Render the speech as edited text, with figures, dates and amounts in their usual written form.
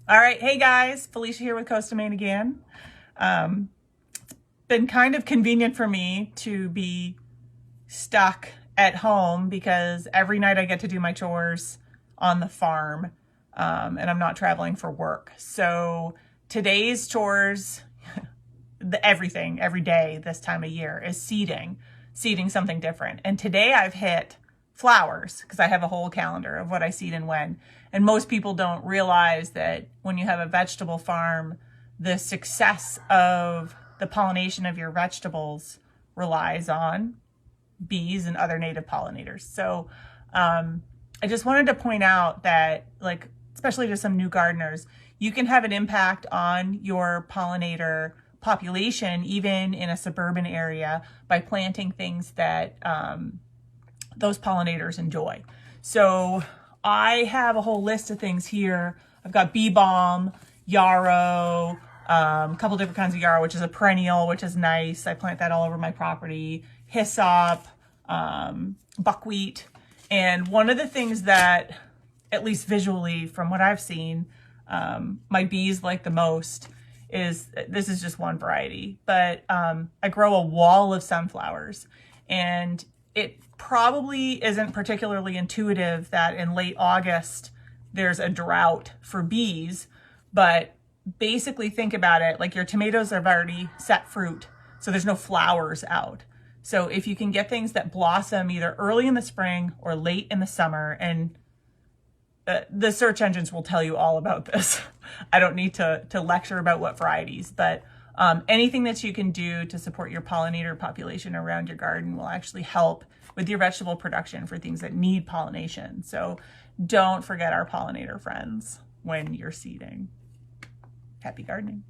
All right, hey guys, Felicia here with Costa Maine again. It's been kind of convenient for me to be stuck at home because every night I get to do my chores on the farm, and I'm not traveling for work. So today's chores, everything, every day this time of year is seeding something different. And today I've hit flowers because I have a whole calendar of what I seed and when. And most people don't realize that when you have a vegetable farm, the success of the pollination of your vegetables relies on bees and other native pollinators. So I just wanted to point out that, like, especially to some new gardeners, you can have an impact on your pollinator population, even in a suburban area, by planting things that those pollinators enjoy. So I have a whole list of things here. I've got bee balm, yarrow, a couple different kinds of yarrow, which is a perennial, which is nice. I plant that all over my property. Hyssop, buckwheat. And one of the things that, at least visually from what I've seen, my bees like the most is, this is just one variety, but I grow a wall of sunflowers, and it probably isn't particularly intuitive that in late August there's a drought for bees, but basically think about it like your tomatoes have already set fruit, so there's no flowers out. So if you can get things that blossom either early in the spring or late in the summer, and the search engines will tell you all about this. I don't need to lecture about what varieties, but anything that you can do to support your pollinator population around your garden will actually help with your vegetable production for things that need pollination. So don't forget our pollinator friends when you're seeding. Happy gardening.